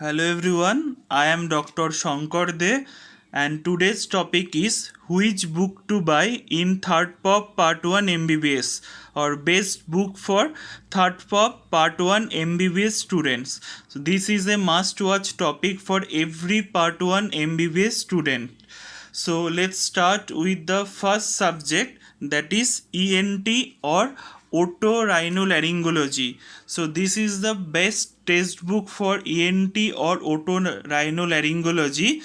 Hello everyone, I am Dr. Shankar Dey and today's topic is which book to buy in third pop part 1 MBBS or best book for third pop part 1 MBBS students. So this is a must watch topic for every part 1 MBBS student. So let's start with the first subject, that is ENT or otorhinolaryngology. So this is the best textbook for ENT or otorhinolaryngology.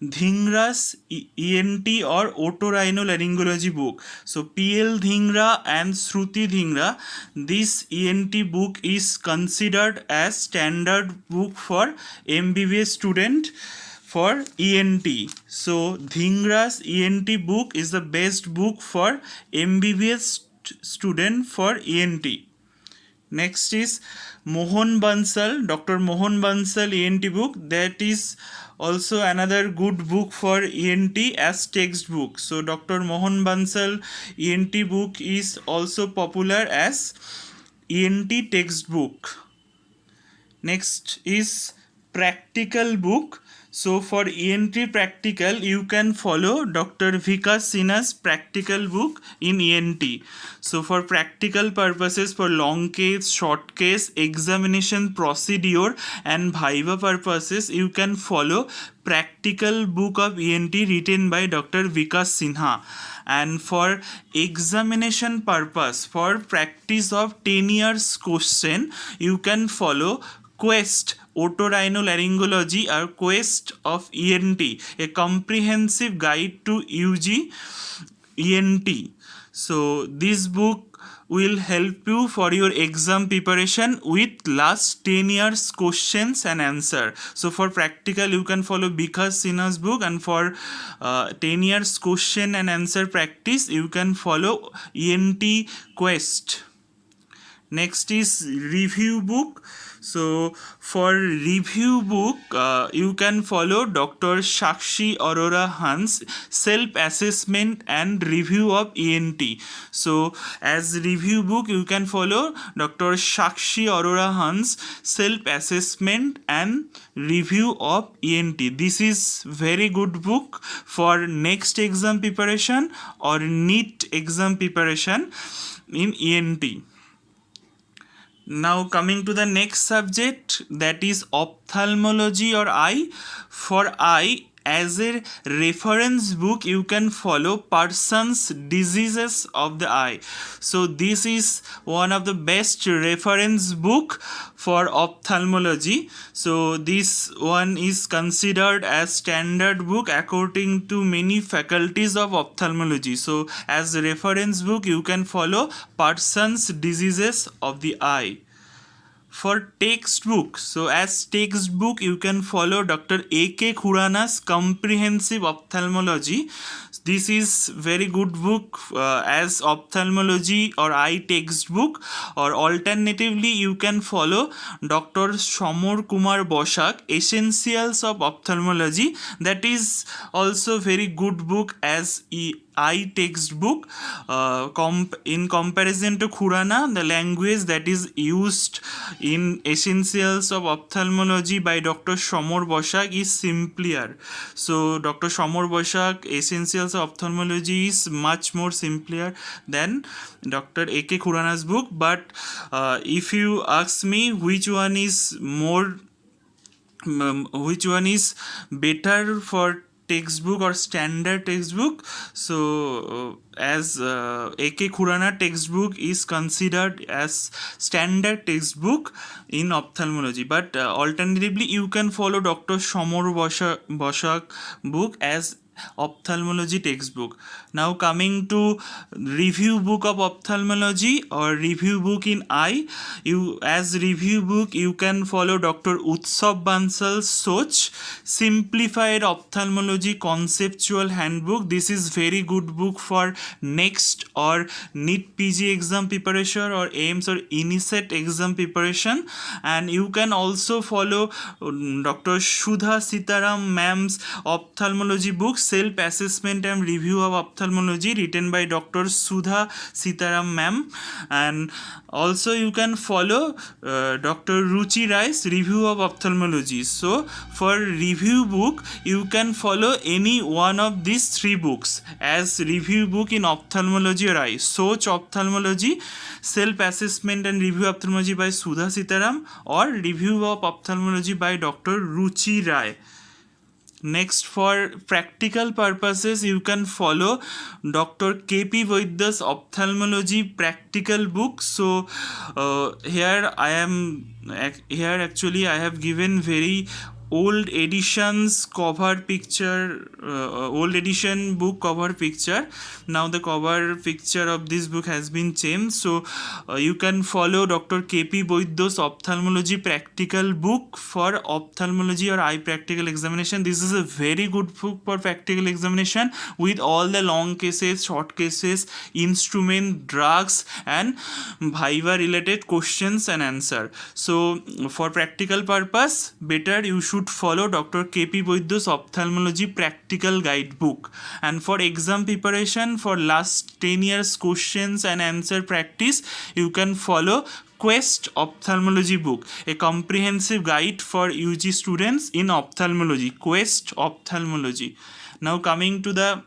Dhingra's ENT or otorhinolaryngology book. So PL Dhingra and Shruti Dhingra, this ENT book is considered as standard book for MBBS student for ENT. So Dhingra's ENT book is the best book for MBBS student for ENT. Next is Mohan Bansal, Dr. Mohan Bansal ENT book. That is also another good book for ENT as textbook. So Dr. Mohan Bansal ENT book is also popular as ENT textbook. Next is practical book. So for ENT practical, you can follow Dr. Vikas Sinha's practical book in ENT. So for practical purposes, for long case, short case, examination procedure and viva purposes, you can follow practical book of ENT written by Dr. Vikas Sinha. And for examination purpose, for practice of 10 years question, you can follow Quest Otorhinolaryngology or Quest of ENT, a comprehensive guide to UG ENT. So this book will help you for your exam preparation with last 10 years questions and answer. So for practical you can follow Vikas Sinha's book, and for 10 years question and answer practice you can follow ENT Quest. Next is review book. So for review book, you can follow Dr. Sakshi Arora Hans self-assessment and review of ENT. So as review book, you can follow Dr. Sakshi Arora Hans self-assessment and review of ENT. This is very good book for next exam preparation or NEET exam preparation in ENT. Now coming to the next subject, that is ophthalmology or eye. For eye, as a reference book you can follow Person's Diseases of the Eye. So this is one of the best reference book for ophthalmology. So this one is considered as standard book according to many faculties of ophthalmology. So as reference book you can follow Person's Diseases of the Eye. For textbook, so as textbook you can follow Dr. A.K. Khurana's Comprehensive Ophthalmology. This is very good book as ophthalmology or eye textbook, or alternatively you can follow Dr. Shamar Kumar Bosak Essentials of Ophthalmology. That is also very good book as eye textbook. In comparison to Khurana, the language that is used in Essentials of Ophthalmology by Dr. Shamar Bosak is simpler. So Dr. Shamar Bosak Essentials of Ophthalmology is much more simpler than Dr. A.K. Khurana's book. But if you ask me which one is better for textbook or standard textbook, so as A.K. Khurana textbook is considered as standard textbook in ophthalmology, but alternatively you can follow Dr. Shamar Bosak book as ophthalmology textbook. Now coming to review book of ophthalmology or review book in eye, you as review book you can follow Dr. Utsav Bansal's Soch Simplified Ophthalmology Conceptual Handbook. This is very good book for next or NEET PG exam preparation or AIMS or INISET exam preparation. And you can also follow Dr. Sudha Sitaram ma'am's ophthalmology book Self-Assessment and Review of Ophthalmology, written by Dr. Sudha Sitaram ma'am. And also you can follow Dr. Ruchi Rai's Review of Ophthalmology. So for review book, you can follow any one of these three books as review book in ophthalmology or eye. Soch Ophthalmology, Self-Assessment and Review of Ophthalmology by Sudha Sitaram, or Review of Ophthalmology by Dr. Ruchi Rai. Next, for practical purposes, you can follow Dr. K.P. Vaidya's Ophthalmology practical book. So here actually I have given very old edition's cover picture, old edition book cover picture. Now the cover picture of this book has been changed. So you can follow Dr. K.P. Vaidya's Ophthalmology practical book for ophthalmology or eye practical examination. This is a very good book for practical examination with all the long cases, short cases, instrument, drugs, and viva related questions and answer. So for practical purpose, better you should follow Dr. K.P. Vaidya's Ophthalmology practical guidebook. And for exam preparation, for last 10 years questions and answer practice, you can follow Quest Ophthalmology book, a comprehensive guide for UG students in ophthalmology. Quest Ophthalmology. Now coming to the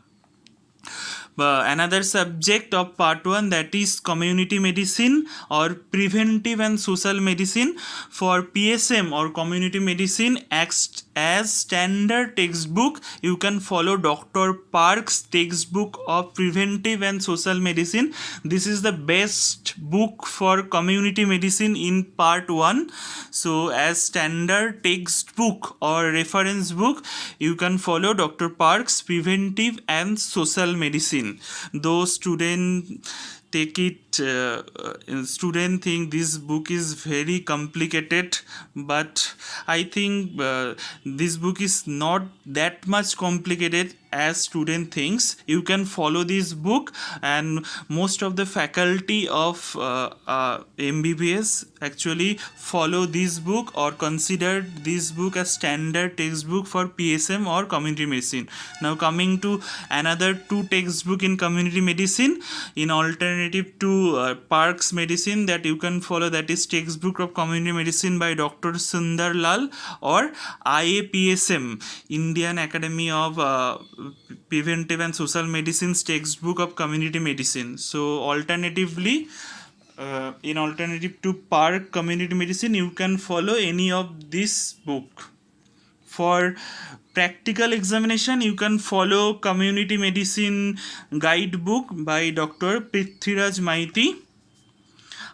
another subject of part 1, that is community medicine or preventive and social medicine. For PSM or community medicine, as standard textbook, you can follow Dr. Park's textbook of preventive and social medicine. This is the best book for community medicine in part 1. So as standard textbook or reference book, you can follow Dr. Park's preventive and social medicine. Those students take it, student think this book is very complicated, but I think this book is not that much complicated as student thinks. You can follow this book, and most of the faculty of MBBS actually follow this book or consider this book as standard textbook for PSM or community medicine. Now coming to another two textbook in community medicine in alternative to Park's medicine that you can follow, that is textbook of community medicine by Dr. Sundar Lal, or IAPSM, Indian Academy of Preventive and Social Medicine's textbook of community medicine. So alternatively, in alternative to Park community medicine, you can follow any of this book. For practical examination, you can follow community medicine guidebook by Dr. Prithviraj Maiti.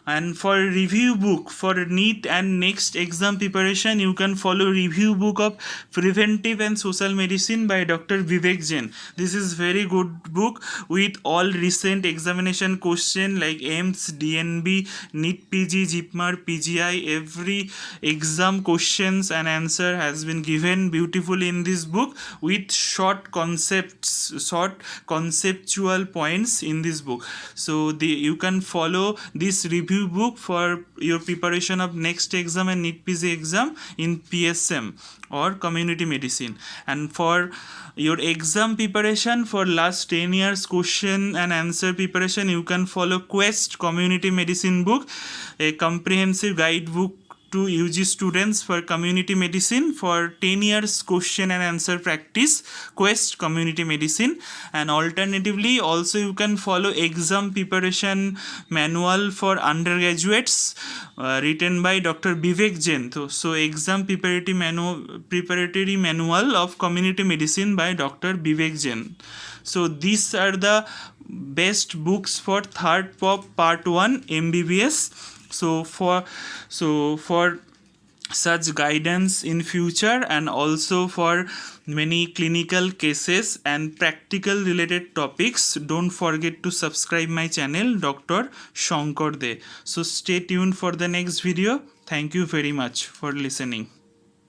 And for review book for NEET and next exam preparation, you can follow review book of Preventive and Social Medicine by Dr. Vivek Jain. This is very good book with all recent examination question like AIMS, DNB, NEET PG, JIPMAR, PGI. Every exam questions and answer has been given beautifully in this book with short conceptual points in this book. So you can follow this review book for your preparation of next exam and NEET PG exam in PSM or community medicine. And for your exam preparation for last 10 years question and answer preparation, you can follow Quest Community Medicine book, a comprehensive guidebook to UG students for community medicine for 10 years question and answer practice, Quest Community Medicine. And alternatively also you can follow exam preparation manual for undergraduates written by Dr. Vivek Jain. So exam preparatory manual of community medicine by Dr. Vivek Jain. So these are the best books for third part 1 MBBS. So for such guidance in future and also for many clinical cases and practical related topics, don't forget to subscribe my channel Dr. Shankar Dey. So stay tuned for the next video. Thank you very much for listening.